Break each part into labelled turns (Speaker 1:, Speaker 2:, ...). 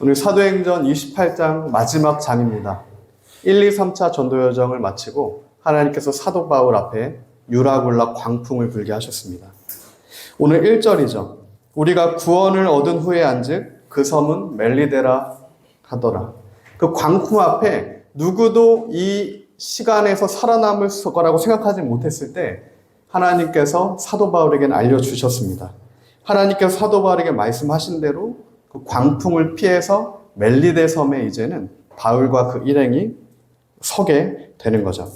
Speaker 1: 오늘 사도행전 28장 마지막 장입니다. 1, 2, 3차 전도 여정을 마치고 하나님께서 사도 바울 앞에 유라굴라 광풍을 불게 하셨습니다. 오늘 1절이죠. 우리가 구원을 얻은 후에 한즉 그 섬은 멜리데라 하더라. 그 광풍 앞에 누구도 이 시간에서 살아남을 거라고 생각하지 못했을 때 하나님께서 사도 바울에게는 알려주셨습니다. 하나님께서 사도 바울에게 말씀하신 대로 그 광풍을 피해서 멜리데 섬에 이제는 바울과 그 일행이 서게 되는 거죠.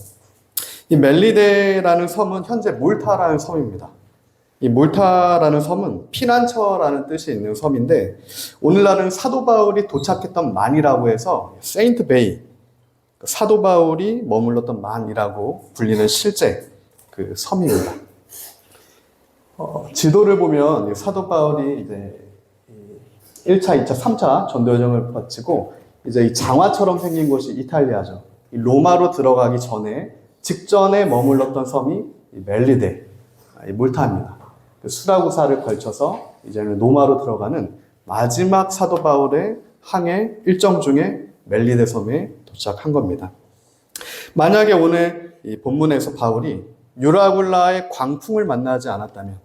Speaker 1: 이 멜리데라는 섬은 현재 몰타라는 섬입니다. 이 몰타라는 섬은 피난처라는 뜻이 있는 섬인데 오늘날은 사도 바울이 도착했던 만이라고 해서 세인트 베이, 사도 바울이 머물렀던 만이라고 불리는 실제 그 섬입니다. 지도를 보면 사도 바울이 이제 1차, 2차, 3차 전도 여정을 마치고 이제 이 장화처럼 생긴 곳이 이탈리아죠. 이 로마로 들어가기 전에 직전에 머물렀던 섬이 멜리데, 몰타입니다. 수라구사를 걸쳐서 이제는 로마로 들어가는 마지막 사도 바울의 항해 일정 중에 멜리데 섬에 도착한 겁니다. 만약에 오늘 이 본문에서 바울이 유라굴라의 광풍을 만나지 않았다면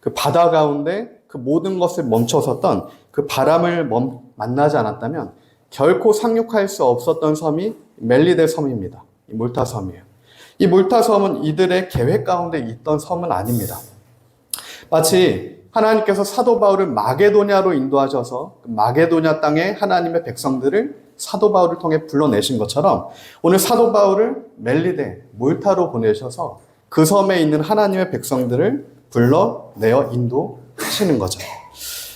Speaker 1: 그 바다 가운데 그 모든 것을 멈춰섰던 그 바람을 만나지 않았다면 결코 상륙할 수 없었던 섬이 멜리데 섬입니다. 이 몰타 섬이에요. 이 몰타 섬은 이들의 계획 가운데 있던 섬은 아닙니다. 마치 하나님께서 사도 바울을 마게도냐로 인도하셔서 그 마게도냐 땅에 하나님의 백성들을 사도 바울을 통해 불러내신 것처럼 오늘 사도 바울을 멜리데, 몰타로 보내셔서 그 섬에 있는 하나님의 백성들을 불러내어 인도하시는 거죠.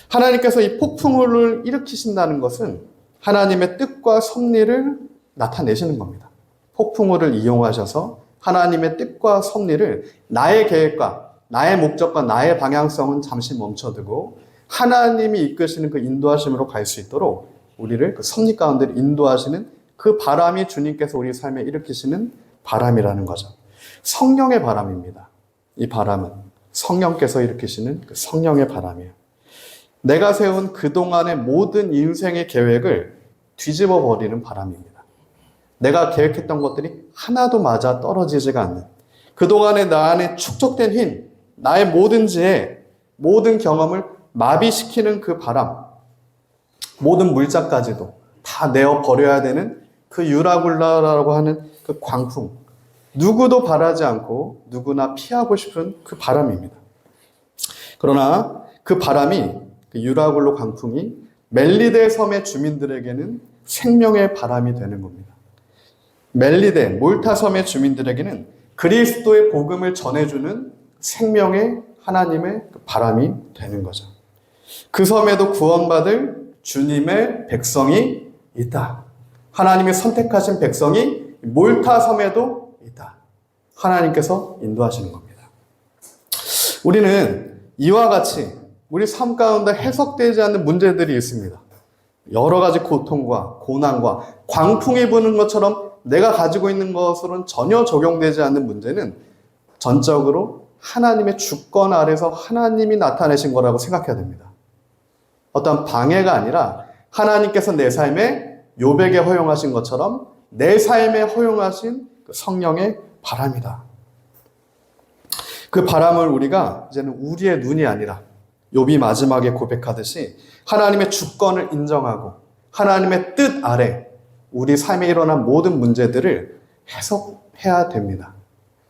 Speaker 1: 하나님께서 이 폭풍우를 일으키신다는 것은 하나님의 뜻과 섭리를 나타내시는 겁니다. 폭풍우를 이용하셔서 하나님의 뜻과 섭리를 나의 계획과 나의 목적과 나의 방향성은 잠시 멈춰두고 하나님이 이끄시는 그 인도하심으로 갈 수 있도록 우리를 그 섭리 가운데 인도하시는 그 바람이 주님께서 우리 삶에 일으키시는 바람이라는 거죠. 성령의 바람입니다. 이 바람은 성령께서 일으키시는 그 성령의 바람이에요. 내가 세운 그동안의 모든 인생의 계획을 뒤집어 버리는 바람입니다. 내가 계획했던 것들이 하나도 맞아 떨어지지가 않는 그동안에 나 안에 축적된 힘, 나의 모든 지혜, 모든 경험을 마비시키는 그 바람, 모든 물자까지도 다 내어 버려야 되는 그 유라굴라라고 하는 그 광풍, 누구도 바라지 않고 누구나 피하고 싶은 그 바람입니다. 그러나 그 바람이, 그 유라굴로 광풍이 멜리데 섬의 주민들에게는 생명의 바람이 되는 겁니다. 멜리데, 몰타 섬의 주민들에게는 그리스도의 복음을 전해주는 생명의 하나님의 바람이 되는 거죠. 그 섬에도 구원받을 주님의 백성이 있다. 하나님이 선택하신 백성이 몰타 섬에도 있다. 하나님께서 인도하시는 겁니다. 우리는 이와 같이 우리 삶 가운데 해석되지 않는 문제들이 있습니다. 여러 가지 고통과 고난과 광풍이 부는 것처럼 내가 가지고 있는 것으로는 전혀 적용되지 않는 문제는 전적으로 하나님의 주권 아래서 하나님이 나타내신 거라고 생각해야 됩니다. 어떤 방해가 아니라 하나님께서 내 삶에 욥에게 허용하신 것처럼 내 삶에 허용하신 그 성령의 바람이다. 그 바람을 우리가 이제는 우리의 눈이 아니라 욥이 마지막에 고백하듯이 하나님의 주권을 인정하고 하나님의 뜻 아래 우리 삶에 일어난 모든 문제들을 해석해야 됩니다.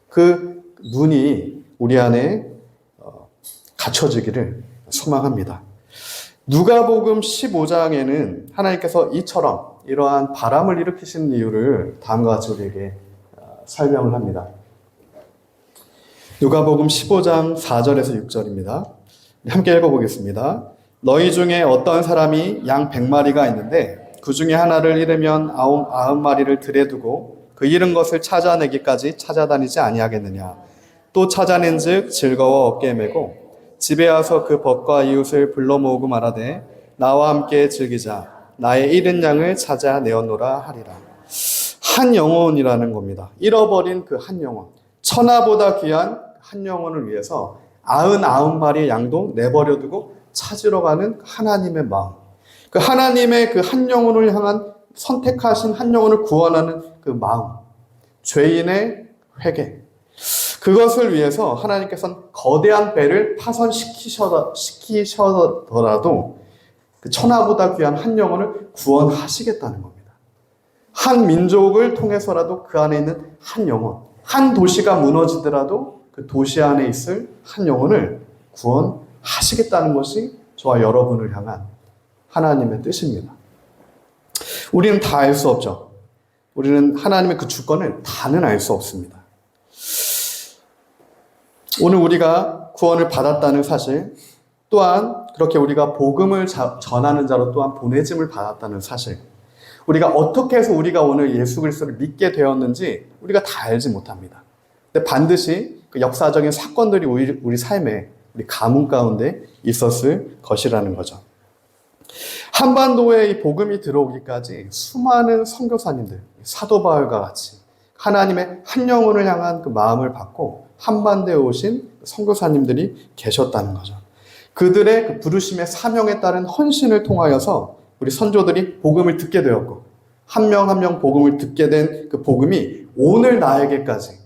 Speaker 1: 그 눈이 우리 안에 갖춰지기를 소망합니다. 누가복음 15장에는 하나님께서 이처럼 이러한 바람을 일으키시는 이유를 다음과 같이 우리에게 설명을 합니다. 누가복음 15장 4절에서 6절입니다. 함께 읽어보겠습니다. 너희 중에 어떤 사람이 양 100마리가 있는데 그 중에 하나를 잃으면 90마리를 들에 두고 그 잃은 것을 찾아내기까지 찾아다니지 아니하겠느냐. 또 찾아낸 즉 즐거워 어깨에 메고 집에 와서 그 벗과 이웃을 불러 모으고 말하되 나와 함께 즐기자. 나의 잃은 양을 찾아 내어놓으라 하리라. 한 영혼이라는 겁니다. 잃어버린 그 한 영혼. 천하보다 귀한 한 영혼을 위해서 99마리의 양도 내버려두고 찾으러 가는 하나님의 마음. 그 하나님의 그 한 영혼을 향한 선택하신 한 영혼을 구원하는 그 마음, 죄인의 회개, 그것을 위해서 하나님께서는 거대한 배를 파손시키셔더라도 그 천하보다 귀한 한 영혼을 구원하시겠다는 겁니다. 한 민족을 통해서라도 그 안에 있는 한 영혼, 한 도시가 무너지더라도 그 도시 안에 있을 한 영혼을 구원하시겠다는 것이 저와 여러분을 향한 하나님의 뜻입니다. 우리는 다 알 수 없죠. 우리는 하나님의 그 주권을 다는 알 수 없습니다. 오늘 우리가 구원을 받았다는 사실, 또한 그렇게 우리가 복음을 전하는 자로 또한 보내짐을 받았다는 사실, 우리가 어떻게 해서 우리가 오늘 예수 그리스도를 믿게 되었는지 우리가 다 알지 못합니다. 근데 반드시 그 역사적인 사건들이 우리 삶에, 우리 가문 가운데 있었을 것이라는 거죠. 한반도에 이 복음이 들어오기까지 수많은 선교사님들, 사도 바울과 같이 하나님의 한 영혼을 향한 그 마음을 받고 한반도에 오신 선교사님들이 계셨다는 거죠. 그들의 그 부르심의 사명에 따른 헌신을 통하여서 우리 선조들이 복음을 듣게 되었고, 한 명 한 명 복음을 듣게 된 그 복음이 오늘 나에게까지,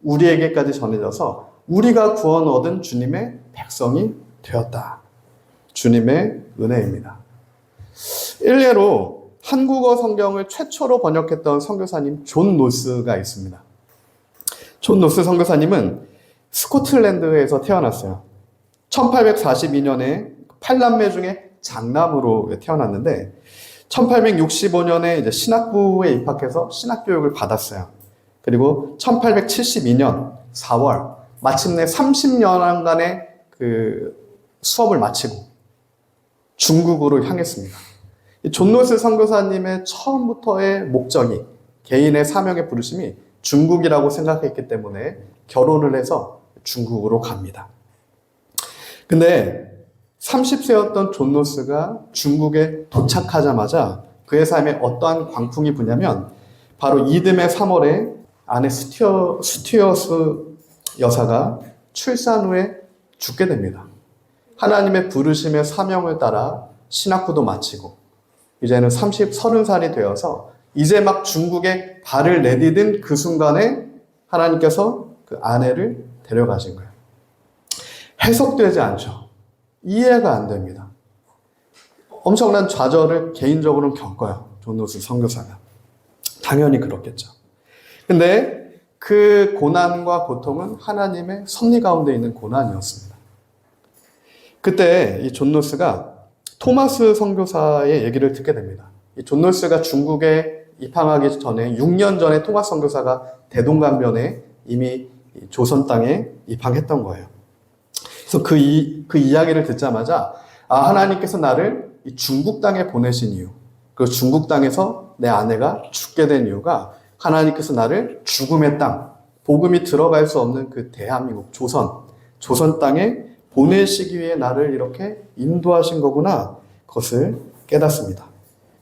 Speaker 1: 우리에게까지 전해져서 우리가 구원 얻은 주님의 백성이 되었다. 주님의 은혜입니다. 일례로 한국어 성경을 최초로 번역했던 선교사님 존 노스가 있습니다. 존 노스 선교사님은 스코틀랜드에서 태어났어요. 1842년에 8남매 중에 장남으로 태어났는데 1865년에 이제 신학부에 입학해서 신학교육을 받았어요. 그리고 1872년 4월 마침내 30년간의 그 수업을 마치고 중국으로 향했습니다. 존 노스 선교사님의 처음부터의 목적이, 개인의 사명의 부르심이 중국이라고 생각했기 때문에 결혼을 해서 중국으로 갑니다. 근데 30세였던 존 노스가 중국에 도착하자마자 그의 삶에 어떠한 광풍이 부냐면 바로 이듬해 3월에 아내 스튜어스 여사가 출산 후에 죽게 됩니다. 하나님의 부르심의 사명을 따라 신학부도 마치고 이제는 30살이 되어서 이제 막 중국에 발을 내디딘 그 순간에 하나님께서 그 아내를 데려가신 거예요. 해석되지 않죠. 이해가 안 됩니다. 엄청난 좌절을 개인적으로는 겪어요. 존 노스 선교사가. 당연히 그렇겠죠. 근데 그 고난과 고통은 하나님의 섭리 가운데 있는 고난이었습니다. 그때 이 존 노스가 토마스 선교사의 얘기를 듣게 됩니다. 이 존 노스가 중국에 입항하기 전에 6년 전에 토마스 선교사가 대동강변에 이미 조선 땅에 입항했던 거예요. 그래서 그 이야기를 듣자마자 하나님께서 나를 이 중국 땅에 보내신 이유, 그 중국 땅에서 내 아내가 죽게 된 이유가 하나님께서 나를 죽음의 땅, 복음이 들어갈 수 없는 그 대한민국 조선 땅에 보내시기 위해 나를 이렇게 인도하신 거구나, 그것을 깨닫습니다.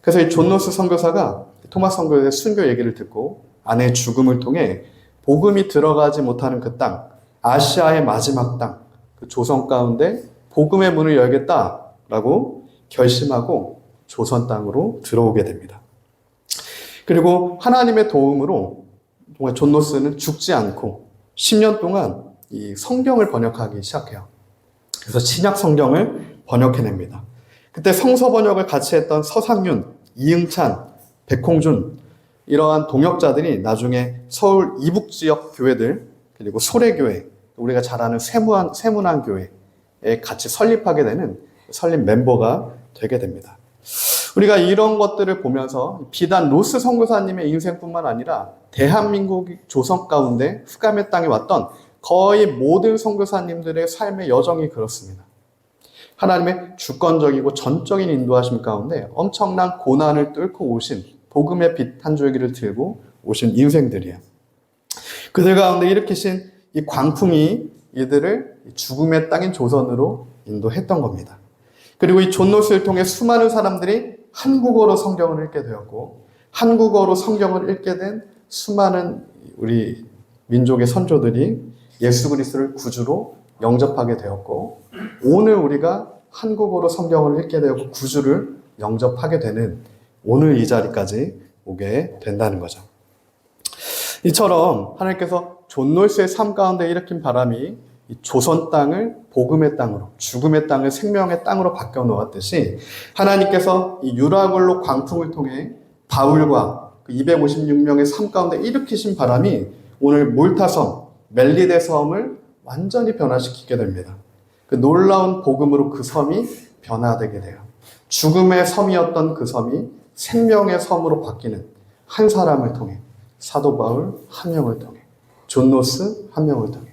Speaker 1: 그래서 이 존 노스 선교사가 토마스 선교사의 순교 얘기를 듣고 아내의 죽음을 통해 복음이 들어가지 못하는 그 땅, 아시아의 마지막 땅, 그 조선 가운데 복음의 문을 열겠다라고 결심하고 조선 땅으로 들어오게 됩니다. 그리고 하나님의 도움으로 정말 존 노스는 죽지 않고 10년 동안 이 성경을 번역하기 시작해요. 그래서 신약 성경을 번역해냅니다. 그때 성서 번역을 같이 했던 서상윤, 이응찬, 백홍준 이러한 동역자들이 나중에 서울 이북 지역 교회들 그리고 소래교회, 우리가 잘 아는 세문안 교회에 같이 설립하게 되는 설립 멤버가 되게 됩니다. 우리가 이런 것들을 보면서 비단 로스 선교사님의 인생뿐만 아니라 대한민국 조선 가운데 흑암의 땅에 왔던 거의 모든 선교사님들의 삶의 여정이 그렇습니다. 하나님의 주권적이고 전적인 인도하심 가운데 엄청난 고난을 뚫고 오신 복음의 빛 한 줄기를 들고 오신 인생들이에요. 그들 가운데 일으키신 이 광풍이 이들을 죽음의 땅인 조선으로 인도했던 겁니다. 그리고 이 존 노스를 통해 수많은 사람들이 한국어로 성경을 읽게 되었고 한국어로 성경을 읽게 된 수많은 우리 민족의 선조들이 예수 그리스도를 구주로 영접하게 되었고 오늘 우리가 한국어로 성경을 읽게 되었고 구주를 영접하게 되는 오늘 이 자리까지 오게 된다는 거죠. 이처럼 하나님께서 존 놀스의 삶 가운데 일으킨 바람이 이 조선 땅을 복음의 땅으로, 죽음의 땅을 생명의 땅으로 바뀌어 놓았듯이 하나님께서 이 유라굴로 광풍을 통해 바울과 그 256명의 삶 가운데 일으키신 바람이 오늘 몰타섬, 멜리데 섬을 완전히 변화시키게 됩니다. 그 놀라운 복음으로 그 섬이 변화되게 돼요. 죽음의 섬이었던 그 섬이 생명의 섬으로 바뀌는 한 사람을 통해, 사도 바울 한 명을 통해, 존 노스 한 명을 통해.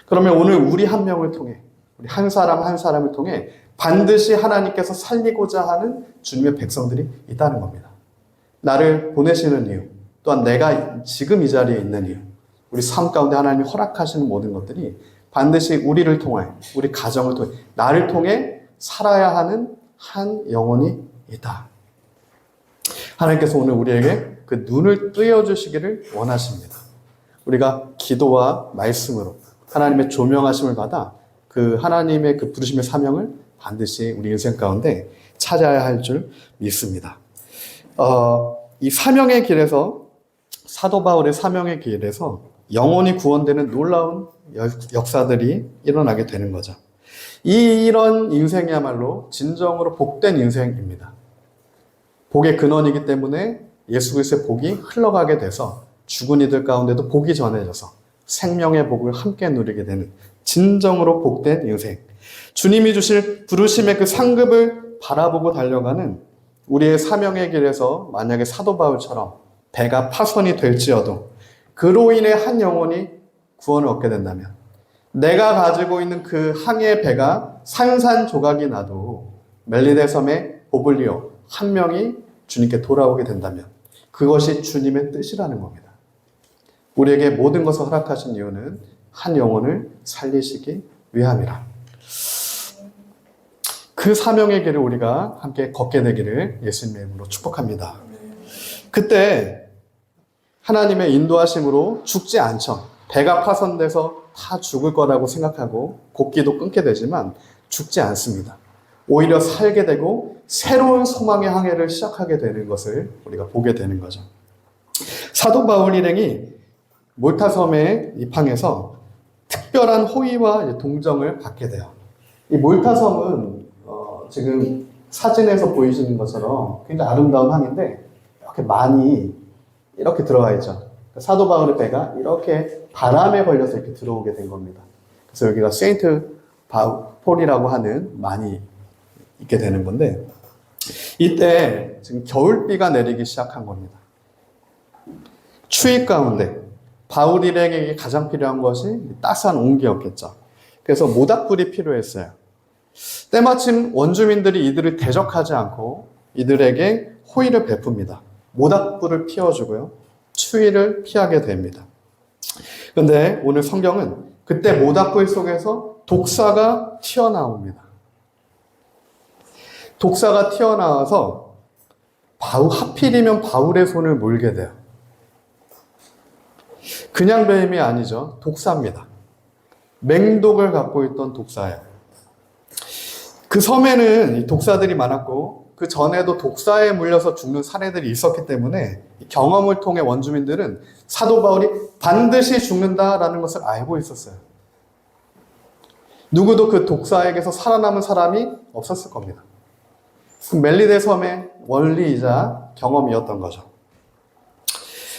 Speaker 1: 그러면 오늘 우리 한 명을 통해, 우리 한 사람 한 사람을 통해 반드시 하나님께서 살리고자 하는 주님의 백성들이 있다는 겁니다. 나를 보내시는 이유, 또한 내가 지금 이 자리에 있는 이유, 우리 삶 가운데 하나님이 허락하시는 모든 것들이 반드시 우리를 통해, 우리 가정을 통해, 나를 통해 살아야 하는 한 영혼이 있다. 하나님께서 오늘 우리에게 그 눈을 뜨여주시기를 원하십니다. 우리가 기도와 말씀으로 하나님의 조명하심을 받아 그 하나님의 그 부르심의 사명을 반드시 우리 인생 가운데 찾아야 할 줄 믿습니다. 이 사명의 길에서, 사도 바울의 사명의 길에서 영혼이 구원되는 놀라운 역사들이 일어나게 되는 거죠. 이런 인생이야말로 진정으로 복된 인생입니다. 복의 근원이기 때문에 예수 그리스도의 복이 흘러가게 돼서 죽은 이들 가운데도 복이 전해져서 생명의 복을 함께 누리게 되는 진정으로 복된 인생. 주님이 주실 부르심의 그 상급을 바라보고 달려가는 우리의 사명의 길에서 만약에 사도 바울처럼 배가 파손이 될지어도 그로 인해 한 영혼이 구원을 얻게 된다면, 내가 가지고 있는 그 항해 배가 산산조각이 나도 멜리데 섬의 보블리오 한 명이 주님께 돌아오게 된다면 그것이 주님의 뜻이라는 겁니다. 우리에게 모든 것을 허락하신 이유는 한 영혼을 살리시기 위함이라. 그 사명의 길을 우리가 함께 걷게 되기를 예수님의 이름으로 축복합니다. 그때 하나님의 인도하심으로 죽지 않죠. 배가 파손돼서 다 죽을 거라고 생각하고 곡기도 끊게 되지만 죽지 않습니다. 오히려 살게 되고 새로운 소망의 항해를 시작하게 되는 것을 우리가 보게 되는 거죠. 사도 바울 일행이 몰타섬에 입항해서 특별한 호의와 동정을 받게 돼요. 이 몰타섬은 지금 사진에서 보이시는 것처럼 굉장히 아름다운 항인데 이렇게 많이 이렇게 들어가 있죠. 사도 바울의 배가 이렇게 바람에 걸려서 이렇게 들어오게 된 겁니다. 그래서 여기가 세인트 폴이라고 하는 많이 있게 되는 건데, 이때 지금 겨울비가 내리기 시작한 겁니다. 추위 가운데 바울 일행에게 가장 필요한 것이 따스한 온기였겠죠. 그래서 모닥불이 필요했어요. 때마침 원주민들이 이들을 대적하지 않고 이들에게 호의를 베풉니다. 모닥불을 피워주고요, 추위를 피하게 됩니다. 그런데 오늘 성경은 그때 모닥불 속에서 독사가 튀어나옵니다. 독사가 튀어나와서 하필이면 바울의 손을 물게 돼요. 그냥 뱀이 아니죠. 독사입니다. 맹독을 갖고 있던 독사예요. 그 섬에는 이 독사들이 많았고 그 전에도 독사에 물려서 죽는 사례들이 있었기 때문에 경험을 통해 원주민들은 사도 바울이 반드시 죽는다라는 것을 알고 있었어요. 누구도 그 독사에게서 살아남은 사람이 없었을 겁니다. 그 멜리데 섬의 원리이자 경험이었던 거죠.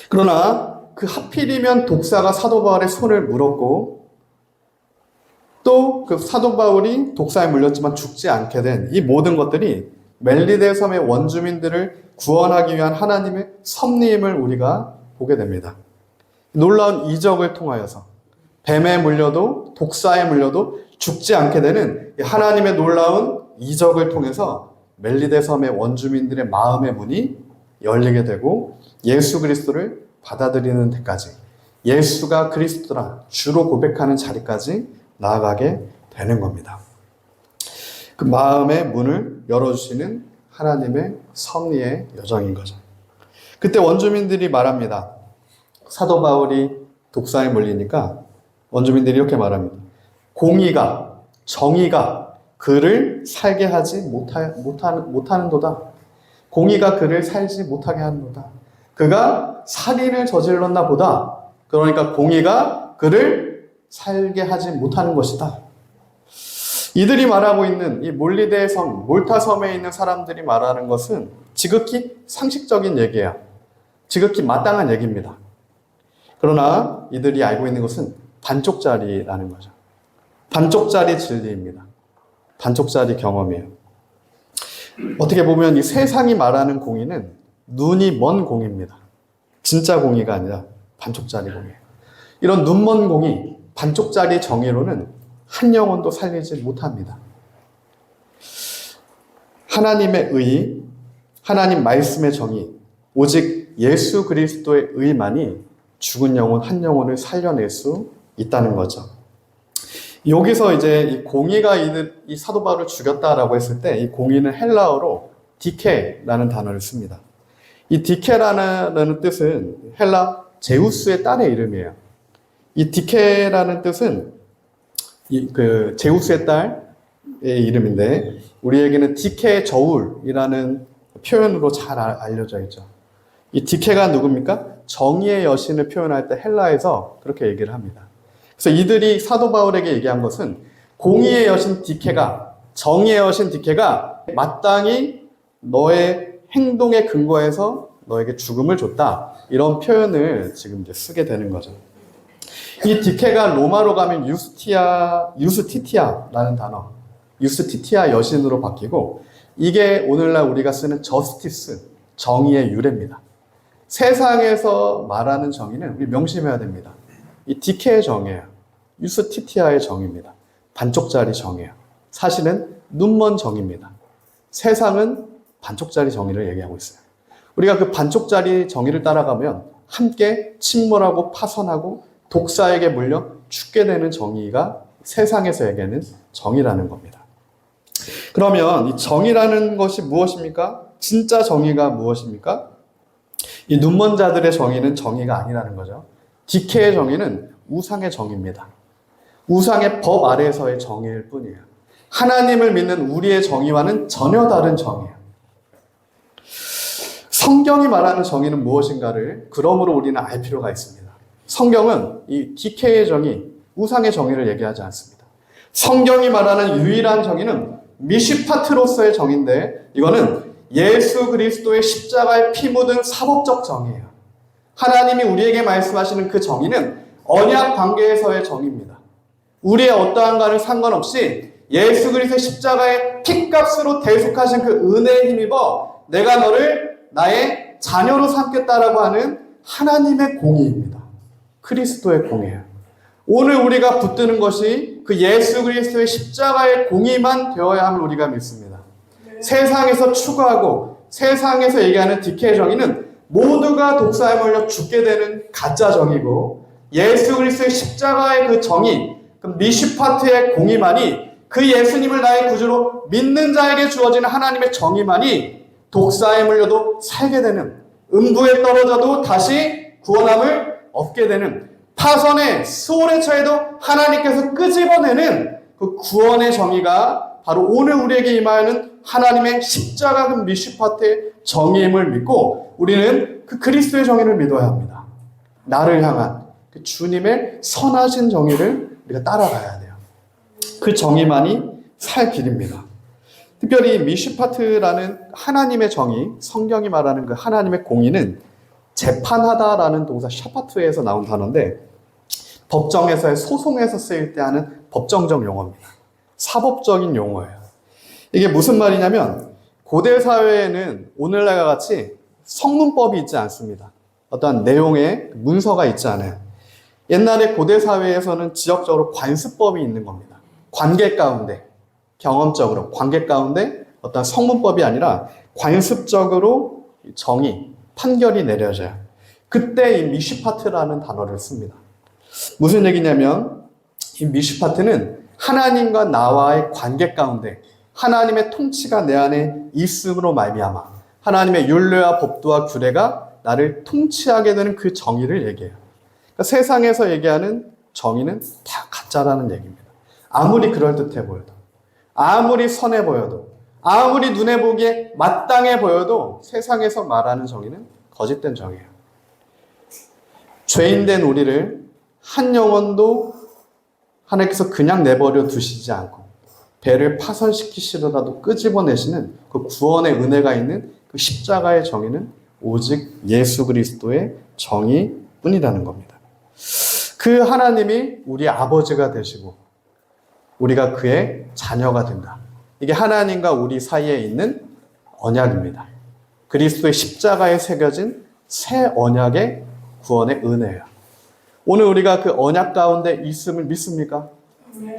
Speaker 1: 그러나 그 하필이면 독사가 사도 바울의 손을 물었고 또 그 사도 바울이 독사에 물렸지만 죽지 않게 된 이 모든 것들이 멜리데 섬의 원주민들을 구원하기 위한 하나님의 섭리임을 우리가 보게 됩니다. 놀라운 이적을 통하여서 뱀에 물려도 독사에 물려도 죽지 않게 되는 하나님의 놀라운 이적을 통해서 멜리데 섬의 원주민들의 마음의 문이 열리게 되고 예수 그리스도를 받아들이는 데까지, 예수가 그리스도라 주로 고백하는 자리까지 나아가게 되는 겁니다. 그 마음의 문을 열어주시는 하나님의 섭리의 여정인 거죠. 그때 원주민들이 말합니다. 사도 바울이 독사에 물리니까 원주민들이 이렇게 말합니다. 공의가, 정의가 그를 살게 하지 못하는도다. 공의가 그를 살지 못하게 하는도다. 그가 살인을 저질렀나 보다. 그러니까 공의가 그를 살게 하지 못하는 것이다. 이들이 말하고 있는 이 몰리데의 섬, 몰타 섬에 있는 사람들이 말하는 것은 지극히 상식적인 얘기야. 지극히 마땅한 얘기입니다. 그러나 이들이 알고 있는 것은 반쪽짜리라는 거죠. 반쪽짜리 진리입니다. 반쪽짜리 경험이에요. 어떻게 보면 이 세상이 말하는 공의는 눈이 먼 공의입니다. 진짜 공의가 아니라 반쪽짜리 공의예요. 이런 눈먼 공의, 반쪽짜리 정의로는 한 영혼도 살리지 못합니다. 하나님의 의, 하나님 말씀의 정의, 오직 예수 그리스도의 의만이 죽은 영혼 한 영혼을 살려낼 수 있다는 거죠. 여기서 이제 이 공의가 이 사도 바울을 죽였다라고 했을 때 이 공의는 헬라어로 디케라는 단어를 씁니다. 이 디케라는 뜻은 헬라 제우스의 딸의 이름이에요. 이 디케라는 뜻은 제우스의 딸의 이름인데 우리에게는 디케 저울이라는 표현으로 잘 알려져 있죠. 이 디케가 누굽니까? 정의의 여신을 표현할 때 헬라에서 그렇게 얘기를 합니다. 그래서 이들이 사도 바울에게 얘기한 것은 공의의 여신 디케가, 정의의 여신 디케가 마땅히 너의 행동에 근거해서 너에게 죽음을 줬다. 이런 표현을 지금 이제 쓰게 되는 거죠. 이 디케가 로마로 가면 유스티티아라는 단어, 유스티티아 여신으로 바뀌고 이게 오늘날 우리가 쓰는 저스티스, 정의의 유래입니다. 세상에서 말하는 정의는 우리 명심해야 됩니다. 이 디케의 정의예요. 유스티티아의 정의입니다. 반쪽짜리 정의예요. 사실은 눈먼 정의입니다. 세상은 반쪽짜리 정의를 얘기하고 있어요. 우리가 그 반쪽짜리 정의를 따라가면 함께 침몰하고 파선하고 독사에게 물려 죽게 되는 정의가 세상에서 얘기하는 정의라는 겁니다. 그러면 이 정의라는 것이 무엇입니까? 진짜 정의가 무엇입니까? 이 눈먼 자들의 정의는 정의가 아니라는 거죠. 디케의 정의는 우상의 정의입니다. 우상의 법 아래에서의 정의일 뿐이에요. 하나님을 믿는 우리의 정의와는 전혀 다른 정의예요. 성경이 말하는 정의는 무엇인가를 그러므로 우리는 알 필요가 있습니다. 성경은 이 디케의 정의, 우상의 정의를 얘기하지 않습니다. 성경이 말하는 유일한 정의는 미시파트로서의 정의인데 이거는 예수 그리스도의 십자가에 피 묻은 사법적 정의예요. 하나님이 우리에게 말씀하시는 그 정의는 언약 관계에서의 정의입니다. 우리의 어떠한가를 상관없이 예수 그리스도의 십자가의 피값으로 대속하신 그 은혜에 힘입어 내가 너를 나의 자녀로 삼겠다라고 하는 하나님의 공의입니다. 그리스도의 공의예요. 오늘 우리가 붙드는 것이 그 예수 그리스도의 십자가의 공의만 되어야 함을 우리가 믿습니다. 세상에서 추구하고 세상에서 얘기하는 디케의 정의는 모두가 독사에 몰려 죽게 되는 가짜 정의고 예수 그리스도의 십자가의 그 정의, 그 미시파트의 공의만이 그 예수님을 나의 구주로 믿는 자에게 주어지는 하나님의 정의만이 독사에 물려도 살게 되는, 음부에 떨어져도 다시 구원함을 얻게 되는, 파선에 수월에 처해도 하나님께서 끄집어내는 그 구원의 정의가 바로 오늘 우리에게 임하는 하나님의 십자가 그 미시파트의 정의임을 믿고 우리는 그 그리스도의 정의를 믿어야 합니다. 나를 향한 그 주님의 선하신 정의를 우리가 따라가야 돼요. 그 정의만이 살 길입니다. 특별히 미시파트라는 하나님의 정의, 성경이 말하는 그 하나님의 공의는 재판하다라는 동사 샤파트에서 나온 단어인데 법정에서의 소송에서 쓰일 때 하는 법정적 용어입니다. 사법적인 용어예요. 이게 무슨 말이냐면 고대 사회에는 오늘날과 같이 성문법이 있지 않습니다. 어떠한 내용의 문서가 있지 않아요. 옛날에 고대 사회에서는 지역적으로 관습법이 있는 겁니다. 관계 가운데, 경험적으로 관계 가운데 어떤 성문법이 아니라 관습적으로 정의, 판결이 내려져요. 그때 이 미시파트라는 단어를 씁니다. 무슨 얘기냐면 이 미시파트는 하나님과 나와의 관계 가운데 하나님의 통치가 내 안에 있음으로 말미암아 하나님의 율례와 법도와 규례가 나를 통치하게 되는 그 정의를 얘기해요. 그러니까 세상에서 얘기하는 정의는 다 가짜라는 얘기입니다. 아무리 그럴듯해 보여도, 아무리 선해 보여도, 아무리 눈에 보기에 마땅해 보여도 세상에서 말하는 정의는 거짓된 정의예요. 죄인된 우리를 한 영혼도 하나님께서 그냥 내버려 두시지 않고 배를 파손시키시더라도 끄집어내시는 그 구원의 은혜가 있는 그 십자가의 정의는 오직 예수 그리스도의 정의뿐이라는 겁니다. 그 하나님이 우리 아버지가 되시고 우리가 그의 자녀가 된다. 이게 하나님과 우리 사이에 있는 언약입니다. 그리스도의 십자가에 새겨진 새 언약의 구원의 은혜예요. 오늘 우리가 그 언약 가운데 있음을 믿습니까?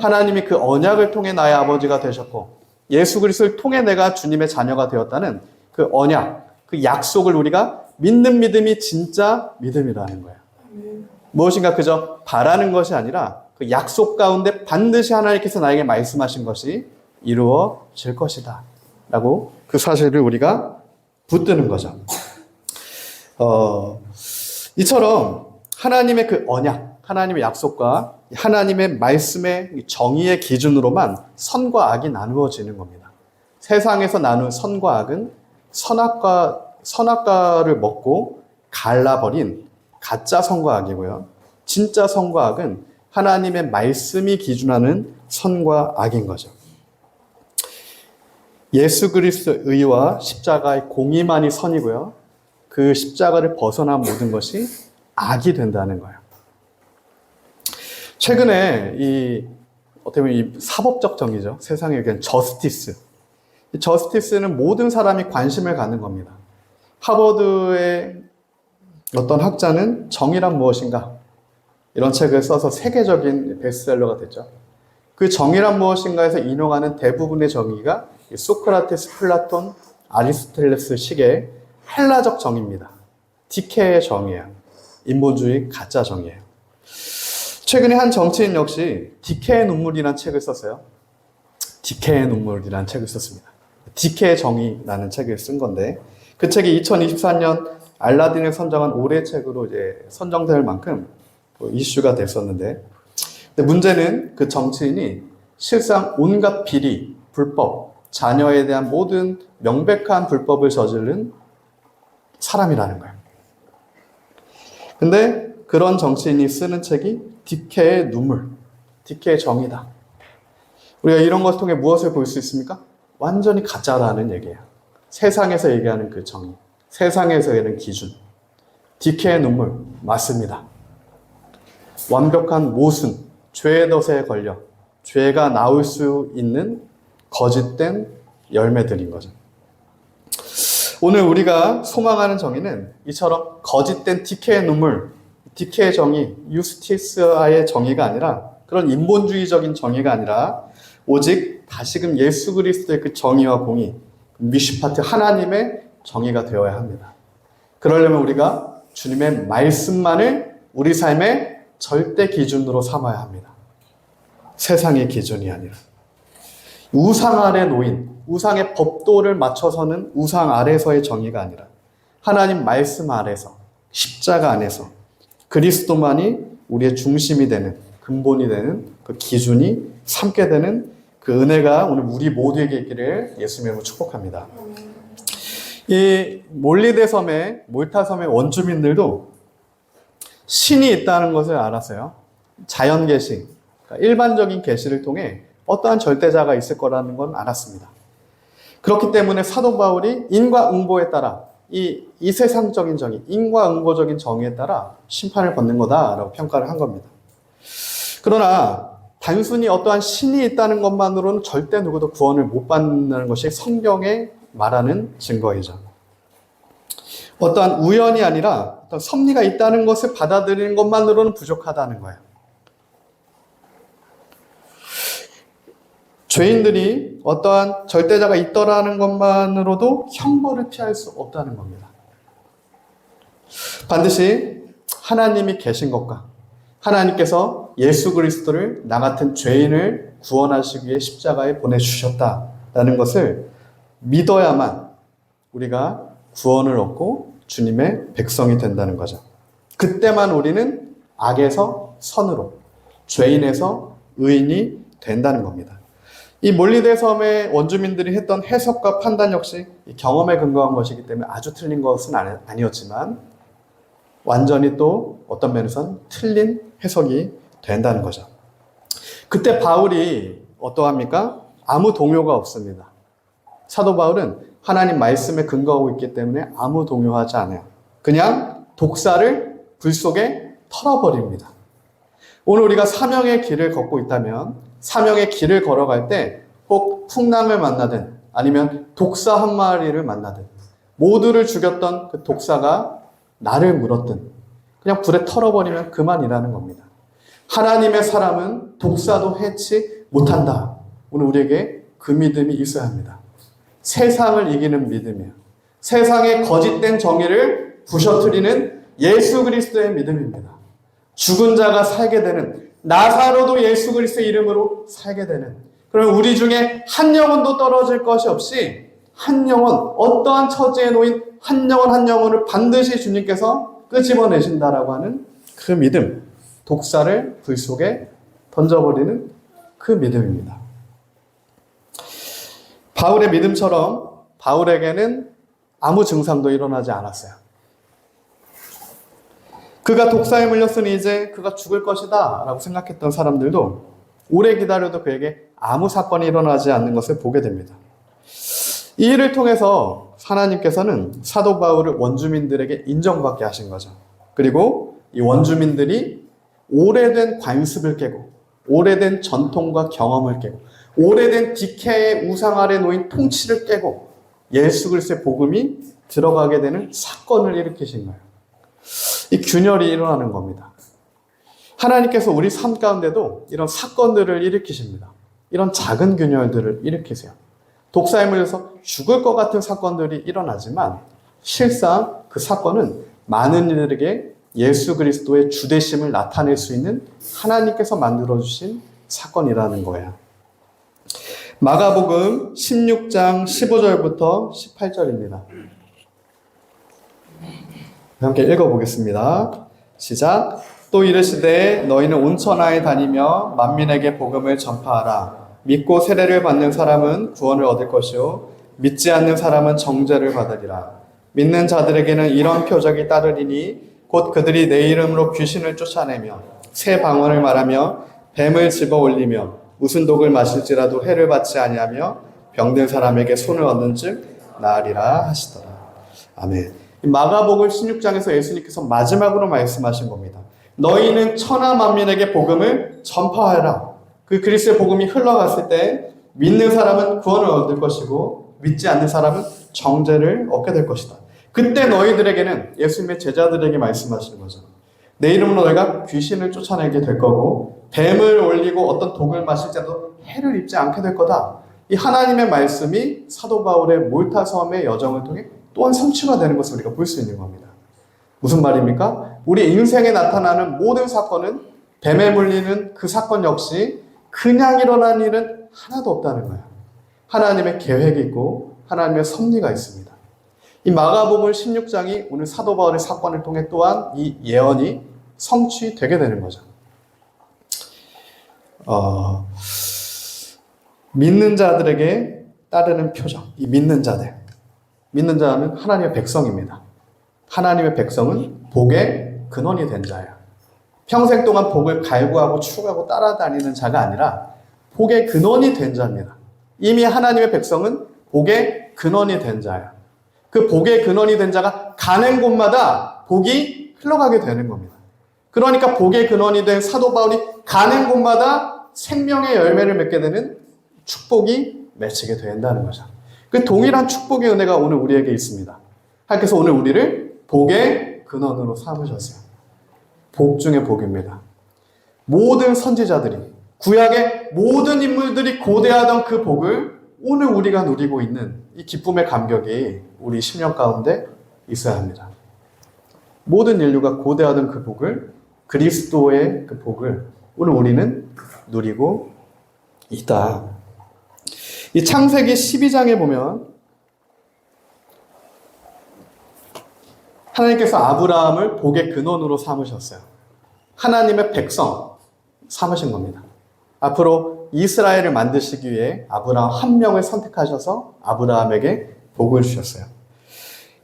Speaker 1: 하나님이 그 언약을 통해 나의 아버지가 되셨고 예수 그리스도를 통해 내가 주님의 자녀가 되었다는 그 언약, 그 약속을 우리가 믿는 믿음이 진짜 믿음이라는 거예요. 무엇인가 그저 바라는 것이 아니라 그 약속 가운데 반드시 하나님께서 나에게 말씀하신 것이 이루어질 것이다 라고 그 사실을 우리가 붙드는 거죠. 이처럼 하나님의 그 언약, 하나님의 약속과 하나님의 말씀의 정의의 기준으로만 선과 악이 나누어지는 겁니다. 세상에서 나눈 선과 악은 선악과를 먹고 갈라버린 가짜 선과 악이고요. 진짜 선과 악은 하나님의 말씀이 기준하는 선과 악인 거죠. 예수 그리스도의 의와 십자가의 공의만이 선이고요. 그 십자가를 벗어난 모든 것이 악이 된다는 거예요. 최근에 어떻게 보면 이 사법적 정의죠. 세상에 얘기하는 저스티스. 이 저스티스는 모든 사람이 관심을 갖는 겁니다. 하버드의 어떤 학자는 정의란 무엇인가? 이런 책을 써서 세계적인 베스트셀러가 됐죠. 그 정의란 무엇인가에서 인용하는 대부분의 정의가 소크라테스, 플라톤, 아리스토텔레스 식의 헬라적 정의입니다. 디케의 정의예요. 인본주의 가짜 정의예요. 최근에 한 정치인 역시 디케의 눈물이라는 책을 썼어요. 디케의 눈물이라는 책을 썼습니다. 디케의 정의라는 책을 쓴 건데 그 책이 2024년 알라딘을 선정한 올해의 책으로 이제 선정될 만큼 이슈가 됐었는데 근데 문제는 그 정치인이 실상 온갖 비리, 불법, 자녀에 대한 모든 명백한 불법을 저지른 사람이라는 거예요. 근데 그런 정치인이 쓰는 책이 디케의 눈물, 디케의 정의다. 우리가 이런 것을 통해 무엇을 볼 수 있습니까? 완전히 가짜라는 얘기예요. 세상에서 얘기하는 그 정의, 세상에서 얘기하는 기준. 디케의 눈물, 맞습니다. 완벽한 모순, 죄의 덫에 걸려 죄가 나올 수 있는 거짓된 열매들인 거죠. 오늘 우리가 소망하는 정의는 이처럼 거짓된 디케의 눈물, 디케의 정의, 유스티스아의 정의가 아니라 그런 인본주의적인 정의가 아니라 오직 다시금 예수 그리스도의 그 정의와 공의, 미시파트 하나님의 정의가 되어야 합니다. 그러려면 우리가 주님의 말씀만을 우리 삶의 절대 기준으로 삼아야 합니다. 세상의 기준이 아니라. 우상 아래 놓인, 우상의 법도를 맞춰서는 우상 아래서의 정의가 아니라 하나님 말씀 아래서, 십자가 안에서 그리스도만이 우리의 중심이 되는, 근본이 되는 그 기준이 삼게 되는 그 은혜가 오늘 우리 모두에게 있기를 예수님으로 축복합니다. 이 몰리데 섬의, 몰타 섬의 원주민들도 신이 있다는 것을 알았어요. 자연 계시, 그러니까 일반적인 계시를 통해 어떠한 절대자가 있을 거라는 건 알았습니다. 그렇기 때문에 사도 바울이 인과응보에 따라 이 세상적인 정의, 인과응보적인 정의에 따라 심판을 받는 거다라고 평가를 한 겁니다. 그러나 단순히 어떠한 신이 있다는 것만으로는 절대 누구도 구원을 못 받는 것이 성경에 말하는 증거이죠. 어떠한 우연이 아니라 어떤 섭리가 있다는 것을 받아들이는 것만으로는 부족하다는 거예요. 죄인들이 어떠한 절대자가 있더라는 것만으로도 형벌을 피할 수 없다는 겁니다. 반드시 하나님이 계신 것과 하나님께서 예수 그리스도를 나 같은 죄인을 구원하시기 위해 십자가에 보내주셨다라는 것을 믿어야만 우리가 구원을 얻고 주님의 백성이 된다는 거죠. 그때만 우리는 악에서 선으로, 죄인에서 의인이 된다는 겁니다. 이 몰리데 섬의 원주민들이 했던 해석과 판단 역시 이 경험에 근거한 것이기 때문에 아주 틀린 것은 아니었지만 완전히 또 어떤 면에서는 틀린 해석이 된다는 거죠. 그때 바울이 어떠합니까? 아무 동요가 없습니다. 사도 바울은 하나님 말씀에 근거하고 있기 때문에 아무 동요하지 않아요. 그냥 독사를 불 속에 털어버립니다. 오늘 우리가 사명의 길을 걷고 있다면 사명의 길을 걸어갈 때 꼭 풍랑을 만나든 아니면 독사 한 마리를 만나든 모두를 죽였던 그 독사가 나를 물었든 그냥 불에 털어버리면 그만이라는 겁니다. 하나님의 사람은 독사도 해치 못한다. 오늘 우리에게 그 믿음이 있어야 합니다. 세상을 이기는 믿음이에요. 세상의 거짓된 정의를 부셔뜨리는 예수 그리스도의 믿음입니다. 죽은 자가 살게 되는, 나사로도 예수 그리스도의 이름으로 살게 되는, 그러면 우리 중에 한 영혼도 떨어질 것이 없이 한 영혼, 어떠한 처지에 놓인 한 영혼 한 영혼을 반드시 주님께서 끄집어내신다라고 하는 그 믿음, 독사를 불 속에 던져버리는 그 믿음입니다. 바울의 믿음처럼 바울에게는 아무 증상도 일어나지 않았어요. 그가 독사에 물렸으니 이제 그가 죽을 것이다 라고 생각했던 사람들도 오래 기다려도 그에게 아무 사건이 일어나지 않는 것을 보게 됩니다. 이 일을 통해서 하나님께서는 사도 바울을 원주민들에게 인정받게 하신 거죠. 그리고 이 원주민들이 오래된 관습을 깨고 오래된 전통과 경험을 깨고 오래된 디케의 우상 아래 놓인 통치를 깨고 예수 그리스도의 복음이 들어가게 되는 사건을 일으키신 거예요. 이 균열이 일어나는 겁니다. 하나님께서 우리 삶 가운데도 이런 사건들을 일으키십니다. 이런 작은 균열들을 일으키세요. 독사에 물려서 죽을 것 같은 사건들이 일어나지만 실상 그 사건은 많은 이들에게 예수 그리스도의 주되심을 나타낼 수 있는 하나님께서 만들어주신 사건이라는 거예요. 마가복음 16장 15절부터 18절입니다. 함께 읽어보겠습니다. 시작. 또 이르시되 너희는 온천하에 다니며 만민에게 복음을 전파하라. 믿고 세례를 받는 사람은 구원을 얻을 것이요 믿지 않는 사람은 정죄를 받으리라. 믿는 자들에게는 이런 표적이 따르리니 곧 그들이 내 이름으로 귀신을 쫓아내며 새 방언을 말하며 뱀을 집어 올리며 무슨 독을 마실지라도 해를 받지 아니하며 병든 사람에게 손을 얻는 즉 나으리라 하시더라. 아멘. 마가복음 16장에서 예수님께서 마지막으로 말씀하신 겁니다. 너희는 천하 만민에게 복음을 전파하라. 그 그리스도의 복음이 흘러갔을 때 믿는 사람은 구원을 얻을 것이고 믿지 않는 사람은 정죄를 얻게 될 것이다. 그때 너희들에게는 예수님의 제자들에게 말씀하시는 거죠. 내 이름으로 너희가 귀신을 쫓아내게 될 거고 뱀을 올리고 어떤 독을 마실지라도 해를 입지 않게 될 거다. 이 하나님의 말씀이 사도 바울의 몰타 섬의 여정을 통해 또한 성취가 되는 것을 우리가 볼 수 있는 겁니다. 무슨 말입니까? 우리 인생에 나타나는 모든 사건은 뱀에 물리는 그 사건 역시 그냥 일어난 일은 하나도 없다는 거예요. 하나님의 계획이 있고 하나님의 섭리가 있습니다. 이 마가복음 16장이 오늘 사도 바울의 사건을 통해 또한 이 예언이 성취되게 되는 거죠. 믿는 자들에게 따르는 표적, 이 믿는 자들. 믿는 자는 하나님의 백성입니다. 하나님의 백성은 복의 근원이 된 자예요. 평생 동안 복을 갈구하고 추구하고 따라다니는 자가 아니라 복의 근원이 된 자입니다. 이미 하나님의 백성은 복의 근원이 된 자예요. 그 복의 근원이 된 자가 가는 곳마다 복이 흘러가게 되는 겁니다. 그러니까 복의 근원이 된 사도 바울이 가는 곳마다 생명의 열매를 맺게 되는 축복이 맺히게 된다는 거죠. 그 동일한 축복의 은혜가 오늘 우리에게 있습니다. 하나님께서 오늘 우리를 복의 근원으로 삼으셨어요. 복 중의 복입니다. 모든 선지자들이, 구약의 모든 인물들이 고대하던 그 복을 오늘 우리가 누리고 있는 이 기쁨의 감격이 우리 심령 가운데 있어야 합니다. 모든 인류가 고대하던 그 복을, 그리스도의 그 복을 오늘 우리는 누리고 있다. 이 창세기 12장에 보면 하나님께서 아브라함을 복의 근원으로 삼으셨어요. 하나님의 백성 삼으신 겁니다. 앞으로 이스라엘을 만드시기 위해 아브라함 한 명을 선택하셔서 아브라함에게 복을 주셨어요.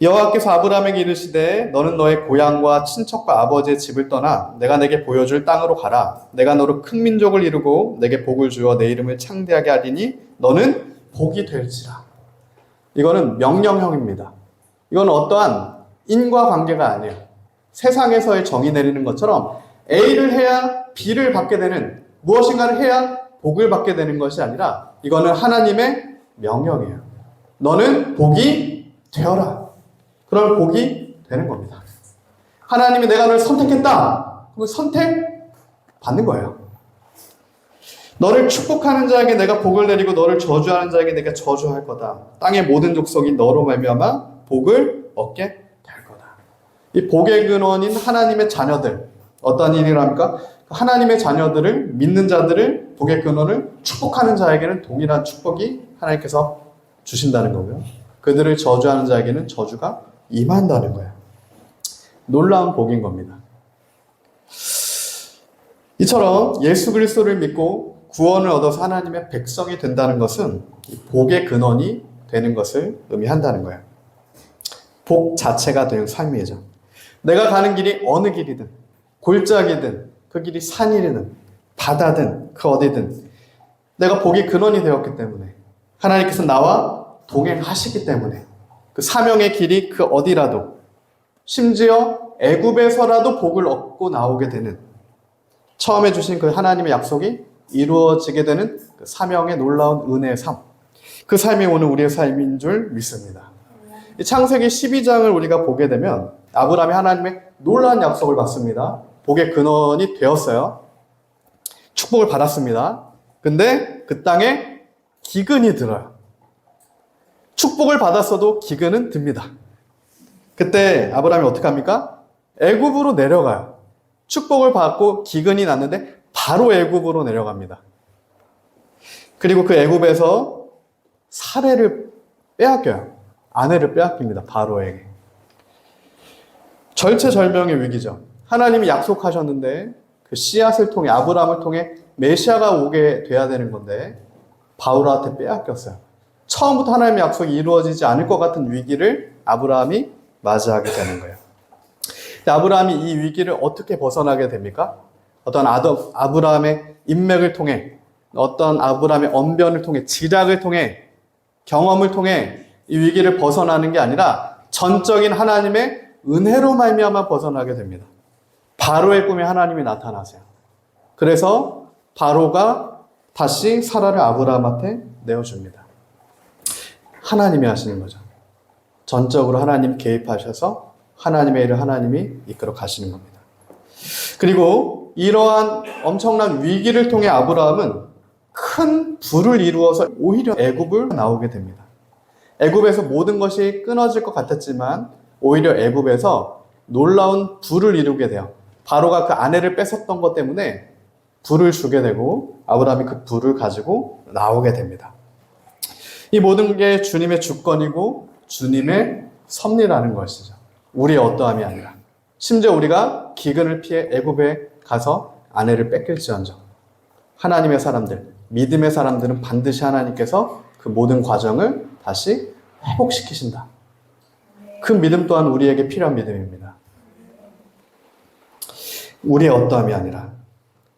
Speaker 1: 여호와께서 아브라함에게 이르시되 너는 너의 고향과 친척과 아버지의 집을 떠나 내가 내게 보여줄 땅으로 가라. 내가 너로 큰 민족을 이루고 내게 복을 주어 내 이름을 창대하게 하리니 너는 복이 될지라. 이거는 명령형입니다. 이건 어떠한 인과관계가 아니에요. 세상에서의 정의 내리는 것처럼 A를 해야 B를 받게 되는, 무엇인가를 해야 복을 받게 되는 것이 아니라 이거는 하나님의 명령이에요. 너는 복이 되어라. 그럼 복이 되는 겁니다. 하나님이 내가 너를 선택했다. 그럼 선택 받는 거예요. 너를 축복하는 자에게 내가 복을 내리고 너를 저주하는 자에게 내가 저주할 거다. 땅의 모든 족속이 너로 말미암아 복을 얻게 될 거다. 이 복의 근원인 하나님의 자녀들, 어떤 일이랍니까? 하나님의 자녀들을, 믿는 자들을, 복의 근원을 축복하는 자에게는 동일한 축복이 하나님께서 주신다는 거고요. 그들을 저주하는 자에게는 저주가 임한다는 거예요. 놀라운 복인 겁니다. 이처럼 예수 그리스도를 믿고 구원을 얻어서 하나님의 백성이 된다는 것은 복의 근원이 되는 것을 의미한다는 거예요. 복 자체가 되는 삶이죠. 내가 가는 길이 어느 길이든, 골짜기든, 그 길이 산이든, 바다든, 그 어디든 내가 복의 근원이 되었기 때문에, 하나님께서 나와 동행하시기 때문에 그 사명의 길이 그 어디라도, 심지어 애굽에서라도 복을 얻고 나오게 되는, 처음에 주신 그 하나님의 약속이 이루어지게 되는 그 사명의 놀라운 은혜의 삶, 그 삶이 오늘 우리의 삶인 줄 믿습니다. 이 창세기 12장을 우리가 보게 되면 아브라함이 하나님의 놀라운 약속을 받습니다. 복의 근원이 되었어요. 축복을 받았습니다. 근데 그 땅에 기근이 들어요. 축복을 받았어도 기근은 듭니다. 그때 아브라함이 어떻게 합니까? 애굽으로 내려가요. 축복을 받고 기근이 났는데 바로 애굽으로 내려갑니다. 그리고 그 애굽에서 사례를 빼앗겨요. 아내를 빼앗깁니다. 바로에게. 절체절명의 위기죠. 하나님이 약속하셨는데 그 씨앗을 통해, 아브라함을 통해 메시아가 오게 돼야 되는 건데 바로한테 빼앗겼어요. 처음부터 하나님의 약속이 이루어지지 않을 것 같은 위기를 아브라함이 맞이하게 되는 거예요. 아브라함이 이 위기를 어떻게 벗어나게 됩니까? 어떤 아브라함의 인맥을 통해, 어떤 아브라함의 언변을 통해, 지략을 통해, 경험을 통해 이 위기를 벗어나는 게 아니라 전적인 하나님의 은혜로 말미암아 벗어나게 됩니다. 바로의 꿈에 하나님이 나타나세요. 그래서 바로가 다시 사라를 아브라함한테 내어줍니다. 하나님이 하시는 거죠. 전적으로 하나님 개입하셔서 하나님의 일을 하나님이 이끌어 가시는 겁니다. 그리고 이러한 엄청난 위기를 통해 아브라함은 큰 부를 이루어서 오히려 애굽을 나오게 됩니다. 애굽에서 모든 것이 끊어질 것 같았지만 오히려 애굽에서 놀라운 부를 이루게 돼요. 바로가 그 아내를 뺏었던 것 때문에 부를 주게 되고 아브라함이 그 부를 가지고 나오게 됩니다. 이 모든 게 주님의 주권이고 주님의 섭리라는 것이죠. 우리의 어떠함이 아니라. 심지어 우리가 기근을 피해 애굽에 가서 아내를 뺏길지언정 하나님의 사람들, 믿음의 사람들은 반드시 하나님께서 그 모든 과정을 다시 회복시키신다. 그 믿음 또한 우리에게 필요한 믿음입니다. 우리의 어떠함이 아니라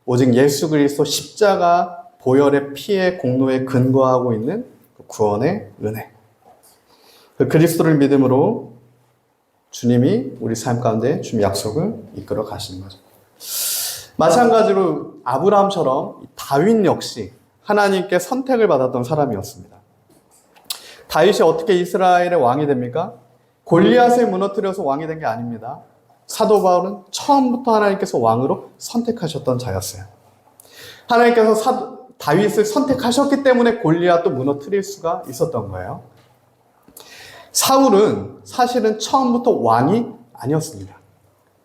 Speaker 1: 오직 예수 그리스도 십자가 보혈의 피의 공로에 근거하고 있는 구원의 은혜. 그 그리스도를 믿음으로 주님이 우리 삶 가운데 주님 약속을 이끌어 가시는 거죠. 마찬가지로 아브라함처럼 다윗 역시 하나님께 선택을 받았던 사람이었습니다. 다윗이 어떻게 이스라엘의 왕이 됩니까? 골리앗을 무너뜨려서 왕이 된 게 아닙니다. 사도 바울은 처음부터 하나님께서 왕으로 선택하셨던 자였어요. 하나님께서 다윗을 선택하셨기 때문에 골리앗도 무너뜨릴 수가 있었던 거예요. 사울은 사실은 처음부터 왕이 아니었습니다.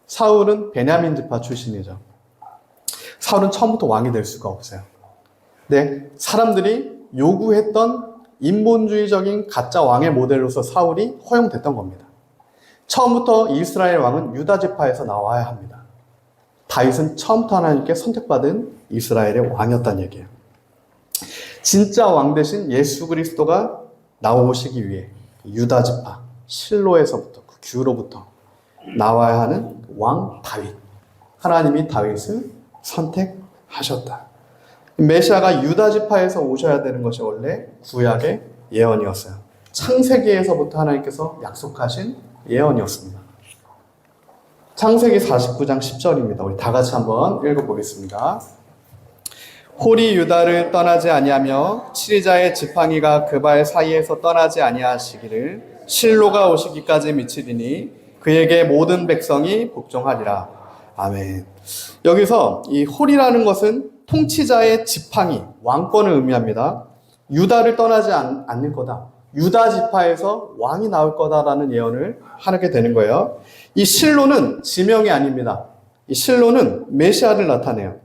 Speaker 1: 사울은 베냐민 지파 출신이죠. 사울은 처음부터 왕이 될 수가 없어요. 네, 사람들이 요구했던 인본주의적인 가짜 왕의 모델로서 사울이 허용됐던 겁니다. 처음부터 이스라엘 왕은 유다 지파에서 나와야 합니다. 다윗은 처음부터 하나님께 선택받은 이스라엘의 왕이었다는 얘기예요. 진짜 왕 대신 예수 그리스도가 나오시기 위해 유다 지파 실로에서부터 그 규로부터 나와야 하는 왕 다윗, 하나님이 다윗을 선택하셨다. 메시아가 유다 지파에서 오셔야 되는 것이 원래 구약의 예언이었어요. 창세기에서부터 하나님께서 약속하신 예언이었습니다. 창세기 49장 10절입니다. 우리 다 같이 한번 읽어보겠습니다. 홀이 유다를 떠나지 아니하며 치리자의 지팡이가 그 발 사이에서 떠나지 아니하시기를 실로가 오시기까지 미치리니 그에게 모든 백성이 복종하리라. 아멘. 여기서 이 홀이라는 것은 통치자의 지팡이, 왕권을 의미합니다. 유다를 떠나지 않는 거다. 유다 지파에서 왕이 나올 거다라는 예언을 하게 되는 거예요. 이 실로는 지명이 아닙니다. 이 실로는 메시아를 나타내요.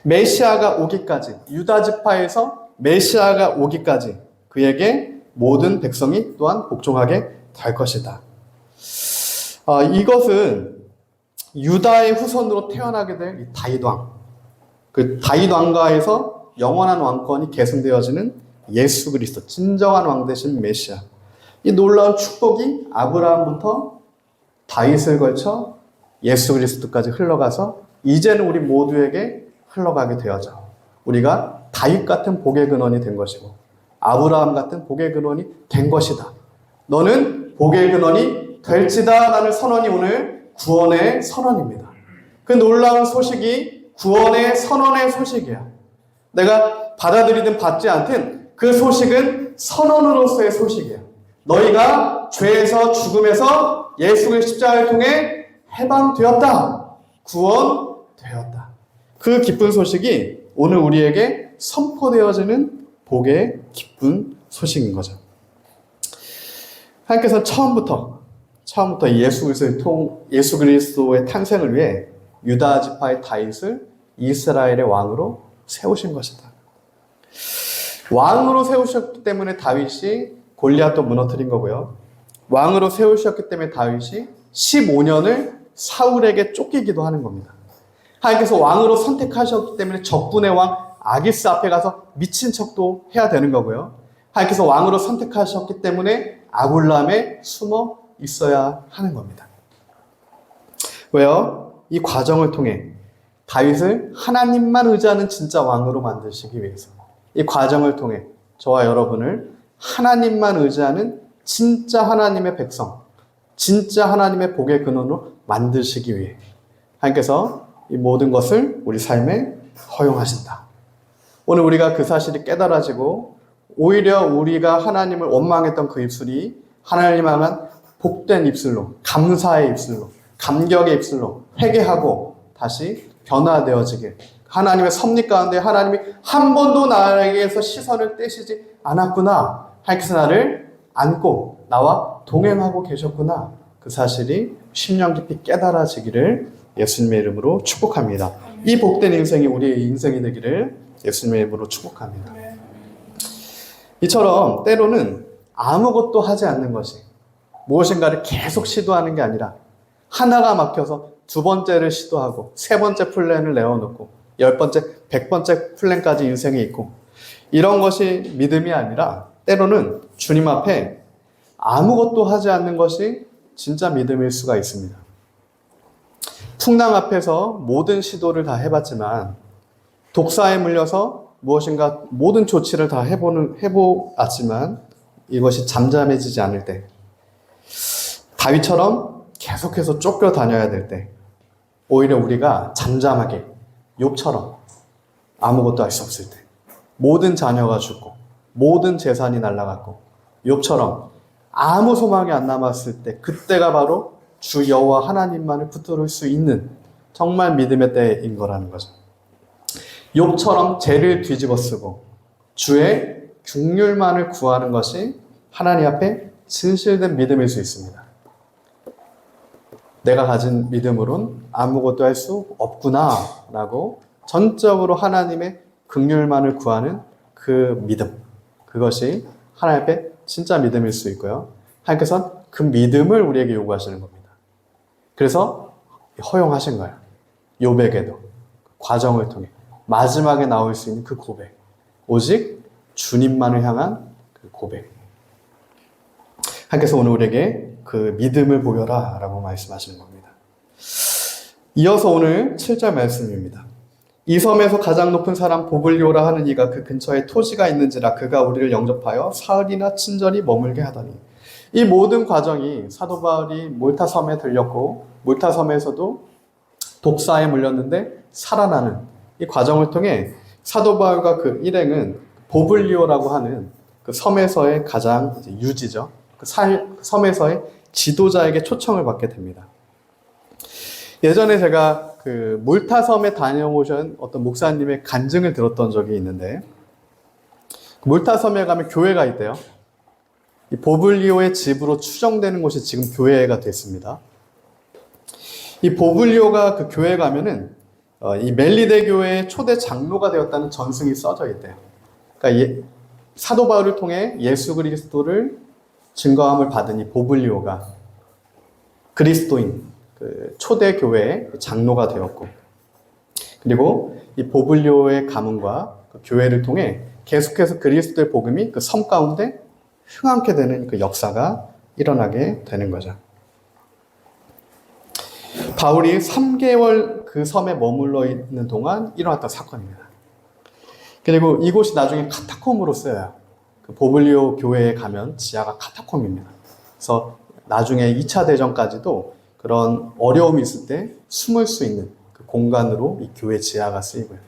Speaker 1: 메시아가 오기까지, 유다 지파에서 메시아가 오기까지 그에게 모든 백성이 또한 복종하게 될 것이다. 이것은 유다의 후손으로 태어나게 될 다윗 왕, 그 다윗 왕가에서 영원한 왕권이 계승되어지는 예수 그리스도, 진정한 왕 되신 메시아. 이 놀라운 축복이 아브라함부터 다윗을 걸쳐 예수 그리스도까지 흘러가서 이제는 우리 모두에게 흘러가게 되어져. 우리가 다윗 같은 복의 근원이 된 것이고 아브라함 같은 복의 근원이 된 것이다. 너는 복의 근원이 될지다 라는 선언이 오늘 구원의 선언입니다. 그 놀라운 소식이 구원의 선언의 소식이야. 내가 받아들이든 받지 않든 그 소식은 선언으로서의 소식이야. 너희가 죄에서 죽음에서 예수 그리스도의 십자가를 통해 해방되었다. 구원되었다. 그 기쁜 소식이 오늘 우리에게 선포되어지는 복의 기쁜 소식인 거죠. 하나님께서 처음부터 예수 그리스도의 탄생을 위해 유다 지파의 다윗을 이스라엘의 왕으로 세우신 것이다. 왕으로 세우셨기 때문에 다윗이 골리앗도 무너뜨린 거고요. 왕으로 세우셨기 때문에 다윗이 15년을 사울에게 쫓기기도 하는 겁니다. 하나님께서 왕으로 선택하셨기 때문에 적군의 왕 아기스 앞에 가서 미친 척도 해야 되는 거고요. 하나님께서 왕으로 선택하셨기 때문에 아굴람에 숨어 있어야 하는 겁니다. 왜요? 이 과정을 통해 다윗을 하나님만 의지하는 진짜 왕으로 만드시기 위해서, 이 과정을 통해 저와 여러분을 하나님만 의지하는 진짜 하나님의 백성, 진짜 하나님의 복의 근원으로 만드시기 위해 하나님께서 이 모든 것을 우리 삶에 허용하신다. 오늘 우리가 그 사실이 깨달아지고 오히려 우리가 하나님을 원망했던 그 입술이 하나님 향한 복된 입술로, 감사의 입술로, 감격의 입술로 회개하고 다시 변화되어지길, 하나님의 섭리 가운데 하나님이 한 번도 나에게서 시선을 떼시지 않았구나, 하나님께서 나를 안고 나와 동행하고 계셨구나, 그 사실이 심령 깊이 깨달아지기를 예수님의 이름으로 축복합니다. 이 복된 인생이 우리의 인생이 되기를 예수님의 이름으로 축복합니다. 이처럼 때로는 아무것도 하지 않는 것이, 무엇인가를 계속 시도하는 게 아니라 하나가 막혀서 두 번째를 시도하고 세 번째 플랜을 내어놓고 10번째, 100번째 플랜까지 인생에 있고, 이런 것이 믿음이 아니라 때로는 주님 앞에 아무것도 하지 않는 것이 진짜 믿음일 수가 있습니다. 풍랑 앞에서 모든 시도를 다 해봤지만, 독사에 물려서 무엇인가 모든 조치를 다 해보았지만 이것이 잠잠해지지 않을 때, 다윗처럼 계속해서 쫓겨다녀야 될 때, 오히려 우리가 잠잠하게 욥처럼 아무것도 할 수 없을 때, 모든 자녀가 죽고 모든 재산이 날아갔고 욥처럼 아무 소망이 안 남았을 때, 그때가 바로 주 여호와 하나님만을 붙들 수 있는 정말 믿음의 때인 거라는 거죠. 욥처럼 죄를 뒤집어쓰고 주의 긍휼만을 구하는 것이 하나님 앞에 진실된 믿음일 수 있습니다. 내가 가진 믿음으론 아무것도 할 수 없구나 라고 전적으로 하나님의 긍휼만을 구하는 그 믿음, 그것이 하나님 앞에 진짜 믿음일 수 있고요. 하나님께서는 그 믿음을 우리에게 요구하시는 겁니다. 그래서 허용하신 거예요. 욥에게도 과정을 통해 마지막에 나올 수 있는 그 고백, 오직 주님만을 향한 그 고백. 하나님께서 오늘 우리에게 그 믿음을 보여라 라고 말씀하시는 겁니다. 이어서 오늘 7절 말씀입니다. 이 섬에서 가장 높은 사람 보블리오라 하는 이가 그 근처에 토지가 있는지라 그가 우리를 영접하여 사흘이나 친절히 머물게 하더니. 이 모든 과정이 사도 바울이 몰타 섬에 들렸고 몰타 섬에서도 독사에 물렸는데 살아나는 이 과정을 통해 사도 바울과 그 일행은 보블리오라고 하는 그 섬에서의 가장 유지죠. 그 섬에서의 지도자에게 초청을 받게 됩니다. 예전에 제가 그 몰타 섬에 다녀오신 어떤 목사님의 간증을 들었던 적이 있는데, 몰타 섬에 가면 교회가 있대요. 이 보블리오의 집으로 추정되는 곳이 지금 교회가 됐습니다. 이 보블리오가 그 교회에 가면은 이 멜리데 교회의 초대 장로가 되었다는 전승이 써져 있대요. 그러니까 사도 바울을 통해 예수 그리스도를 증거함을 받은 이 보블리오가 그리스도인 그 초대 교회의 장로가 되었고, 그리고 이 보블리오의 가문과 그 교회를 통해 계속해서 그리스도의 복음이 그 섬 가운데 흥황케 되는 그 역사가 일어나게 되는 거죠. 바울이 3개월 그 섬에 머물러 있는 동안 일어났던 사건입니다. 그리고 이곳이 나중에 카타콤으로 쓰여요. 그 보블리오 교회에 가면 지하가 카타콤입니다. 그래서 나중에 2차 대전까지도 그런 어려움이 있을 때 숨을 수 있는 그 공간으로 이 교회 지하가 쓰이고요.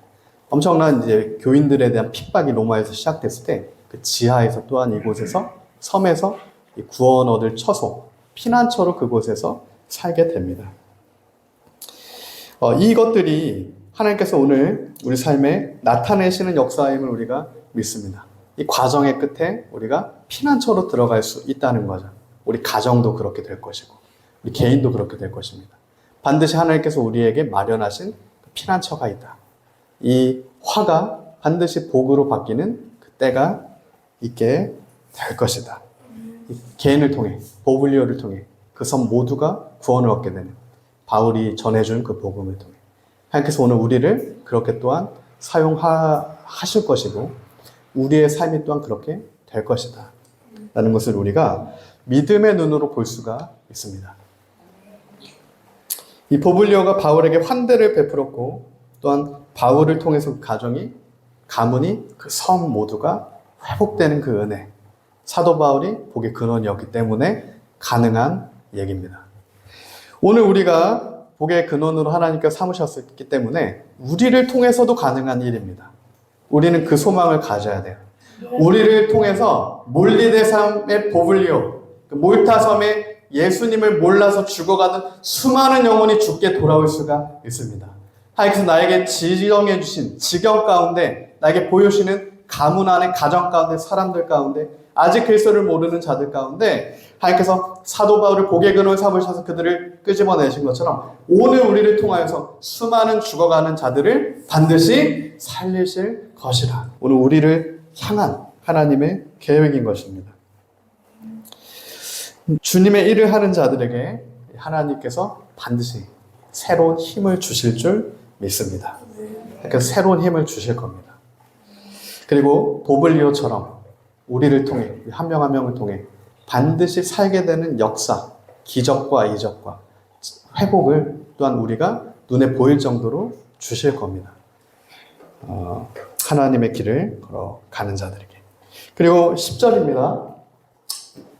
Speaker 1: 엄청난 이제 교인들에 대한 핍박이 로마에서 시작됐을 때 그 지하에서 또한 이곳에서 섬에서 구원 얻을 처소, 피난처로 그곳에서 살게 됩니다. 이것들이 하나님께서 오늘 우리 삶에 나타내시는 역사임을 우리가 믿습니다. 이 과정의 끝에 우리가 피난처로 들어갈 수 있다는 거죠. 우리 가정도 그렇게 될 것이고 우리 개인도 그렇게 될 것입니다. 반드시 하나님께서 우리에게 마련하신 피난처가 있다. 이 화가 반드시 복으로 바뀌는 그 때가 있게 될 것이다. 이 개인을 통해, 보블리오를 통해 그 섬 모두가 구원을 얻게 되는 바울이 전해준 그 복음을 통해 하나님께서 오늘 우리를 그렇게 또한 사용하실 것이고 우리의 삶이 또한 그렇게 될 것이다 라는 것을 우리가 믿음의 눈으로 볼 수가 있습니다. 이 보블리오가 바울에게 환대를 베풀었고 또한 바울을 통해서 그 가문이 그 섬 모두가 회복되는 그 은혜, 사도 바울이 복의 근원이었기 때문에 가능한 얘기입니다. 오늘 우리가 복의 근원으로 하나님께서 삼으셨기 때문에 우리를 통해서도 가능한 일입니다. 우리는 그 소망을 가져야 돼요. 우리를 통해서 몰리데 섬의 보블리오, 몰타 섬에 예수님을 몰라서 죽어가는 수많은 영혼이 죽게 돌아올 수가 있습니다. 하나님께서 나에게 지정해 주신 지경 가운데 나에게 보여주시는 가문 안에 가정 가운데 사람들 가운데 아직 그리스도를 모르는 자들 가운데 하나님께서 사도 바울을 복의 근원 삼으셔서 그들을 끄집어내신 것처럼 오늘 우리를 통하여서 수많은 죽어가는 자들을 반드시 살리실 것이라. 오늘 우리를 향한 하나님의 계획인 것입니다. 주님의 일을 하는 자들에게 하나님께서 반드시 새로운 힘을 주실 줄 믿습니다. 그러니까 새로운 힘을 주실 겁니다. 그리고 보블리오처럼 우리를 통해 한 명 한 명을 통해 반드시 살게 되는 역사, 기적과 이적과 회복을 또한 우리가 눈에 보일 정도로 주실 겁니다. 하나님의 길을 걸어가는 자들에게. 그리고 10절입니다.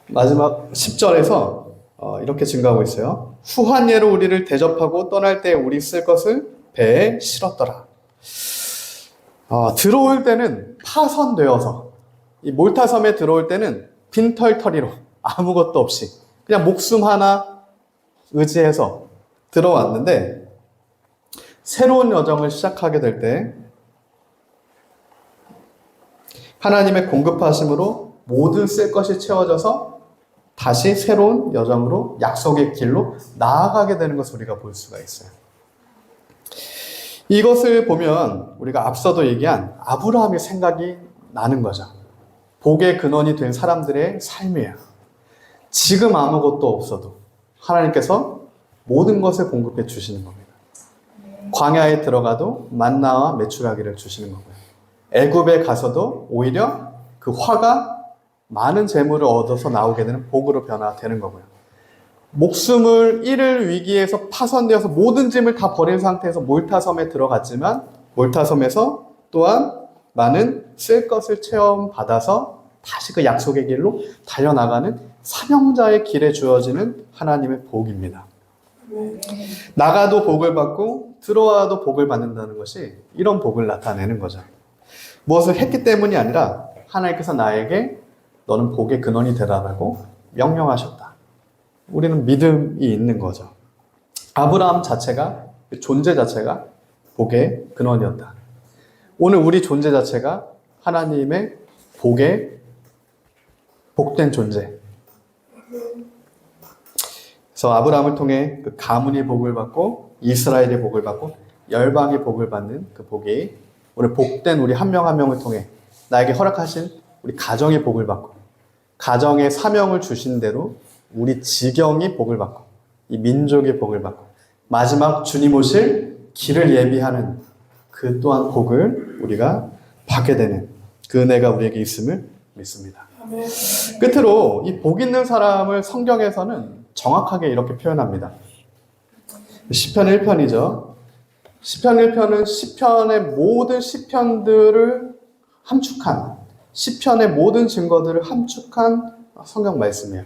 Speaker 1: 마지막 10절에서 이렇게 증가하고 있어요. 후한 예로 우리를 대접하고 떠날 때 우리 쓸 것을 배에 실었더라. 들어올 때는 파선되어서 이 몰타 섬에 들어올 때는 빈털터리로 아무것도 없이 그냥 목숨 하나 의지해서 들어왔는데 새로운 여정을 시작하게 될 때 하나님의 공급하심으로 모든 쓸 것이 채워져서 다시 새로운 여정으로 약속의 길로 나아가게 되는 것을 우리가 볼 수가 있어요. 이것을 보면 우리가 앞서도 얘기한 아브라함의 생각이 나는 거죠. 복의 근원이 된 사람들의 삶이에요. 지금 아무것도 없어도 하나님께서 모든 것을 공급해 주시는 겁니다. 광야에 들어가도 만나와 메추라기를 주시는 거고요. 애굽에 가서도 오히려 그 화가 많은 재물을 얻어서 나오게 되는 복으로 변화되는 거고요. 목숨을 잃을 위기에서 파손되어서 모든 짐을 다 버린 상태에서 몰타섬에 들어갔지만 몰타섬에서 또한 많은 쓸 것을 체험받아서 다시 그 약속의 길로 달려나가는 사명자의 길에 주어지는 하나님의 복입니다. 나가도 복을 받고 들어와도 복을 받는다는 것이 이런 복을 나타내는 거죠. 무엇을 했기 때문이 아니라 하나님께서 나에게 너는 복의 근원이 되라라고 명령하셨다. 우리는 믿음이 있는 거죠. 아브라함 자체가, 존재 자체가 복의 근원이었다. 오늘 우리 존재 자체가 하나님의 복의 복된 존재. 그래서 아브라함을 통해 그 가문이 복을 받고 이스라엘의 복을 받고 열방의 복을 받는 그 복이 오늘 복된 우리 한 명 한 명을 통해 나에게 허락하신 우리 가정의 복을 받고 가정의 사명을 주신 대로 우리 지경이 복을 받고 이 민족의 복을 받고 마지막 주님 오실 길을 예비하는 그 또한 복을 우리가 받게 되는 그 은혜가 우리에게 있음을 믿습니다. 끝으로 이 복 있는 사람을 성경에서는 정확하게 이렇게 표현합니다. 시편 1편이죠. 시편 1편은 시편의 모든 시편들을 함축한 시편의 모든 증거들을 함축한 성경 말씀이에요.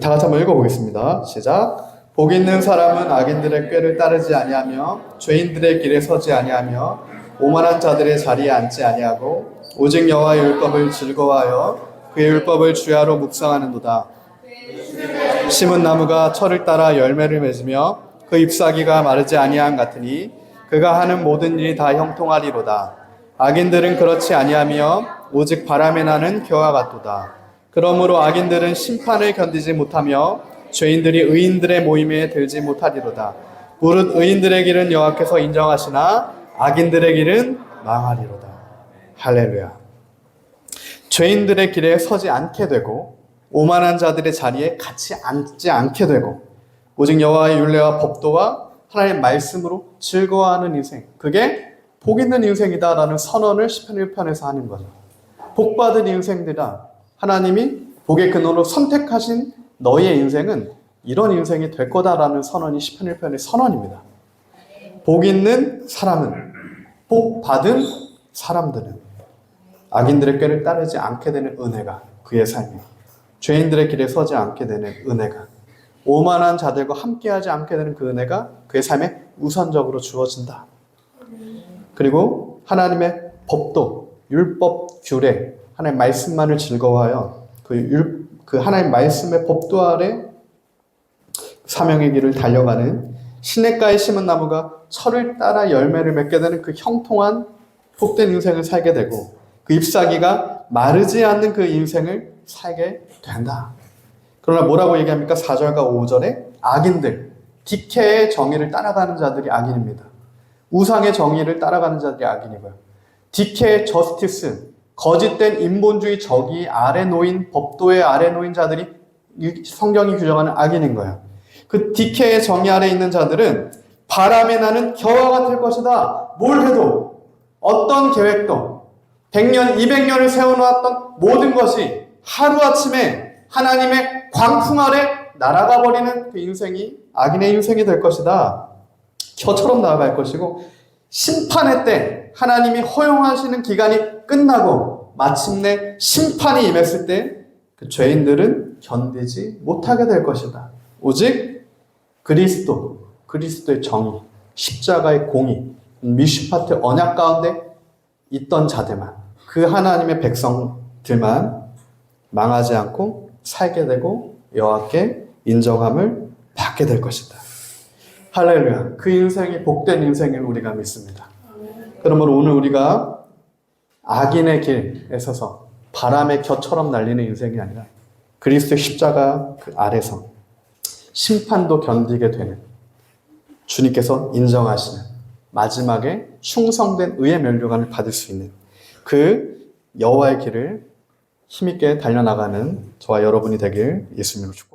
Speaker 1: 다 같이 한번 읽어보겠습니다. 시작. 복 있는 사람은 악인들의 꾀를 따르지 아니하며 죄인들의 길에 서지 아니하며 오만한 자들의 자리에 앉지 아니하고 오직 여호와의 율법을 즐거워하여 그의 율법을 주야로 묵상하는도다. 심은 나무가 철을 따라 열매를 맺으며 그 잎사귀가 마르지 아니함 같으니 그가 하는 모든 일이 다 형통하리로다. 악인들은 그렇지 아니하며 오직 바람에 나는 겨와 같도다. 그러므로 악인들은 심판을 견디지 못하며 죄인들이 의인들의 모임에 들지 못하리로다. 무릇 의인들의 길은 여호와께서 인정하시나 악인들의 길은 망하리로다. 할렐루야. 죄인들의 길에 서지 않게 되고 오만한 자들의 자리에 같이 앉지 않게 되고 오직 여호와의 율례와 법도와 하나님의 말씀으로 즐거워하는 인생, 그게 복 있는 인생이다라는 선언을 시편 1편에서 하는 거죠. 복받은 인생들아, 하나님이 복의 근원으로 선택하신 너희의 인생은 이런 인생이 될 거다라는 선언이 시편 1편의 선언입니다. 복 있는 사람은, 복 받은 사람들은 악인들의 꾀를 따르지 않게 되는 은혜가 그의 삶에, 죄인들의 길에 서지 않게 되는 은혜가, 오만한 자들과 함께하지 않게 되는 그 은혜가 그의 삶에 우선적으로 주어진다. 그리고 하나님의 법도, 율법, 규례, 하나님의 말씀만을 즐거워하여 그 하나님의 말씀의 법도 아래 사명의 길을 달려가는 시냇가에 심은 나무가 철을 따라 열매를 맺게 되는 그 형통한 복된 인생을 살게 되고 그 잎사귀가 마르지 않는 그 인생을 살게 된다. 그러나 뭐라고 얘기합니까? 4절과 5절에 악인들, 디케의 정의를 따라가는 자들이 악인입니다. 우상의 정의를 따라가는 자들이 악인이고요. 디케의 저스티스, 거짓된 인본주의 저기 아래 놓인 법도의 아래 놓인 자들이 성경이 규정하는 악인인 거예요. 그 디케의 정의 아래 있는 자들은 바람에 나는 겨와 같을 것이다. 뭘 해도 어떤 계획도 100년, 200년을 세워놓았던 모든 것이 하루아침에 하나님의 광풍 아래 날아가 버리는 그 인생이 악인의 인생이 될 것이다. 겨처럼 나아갈 것이고 심판의 때 하나님이 허용하시는 기간이 끝나고 마침내 심판이 임했을 때 그 죄인들은 견디지 못하게 될 것이다. 오직 그리스도의 정의, 십자가의 공의, 미슈파트 언약 가운데 있던 자들만, 그 하나님의 백성들만 망하지 않고 살게 되고 여호와께 인정함을 받게 될 것이다. 할렐루야. 그 인생이 복된 인생을 우리가 믿습니다. 그러므로 오늘 우리가 악인의 길에 서서 바람의 겨처럼 날리는 인생이 아니라 그리스도의 십자가 그 아래서 심판도 견디게 되는 주님께서 인정하시는 마지막에 충성된 의의 면류관을 받을 수 있는 그 여호와의 길을 힘있게 달려나가는 저와 여러분이 되길 예수님으로 축복합니다.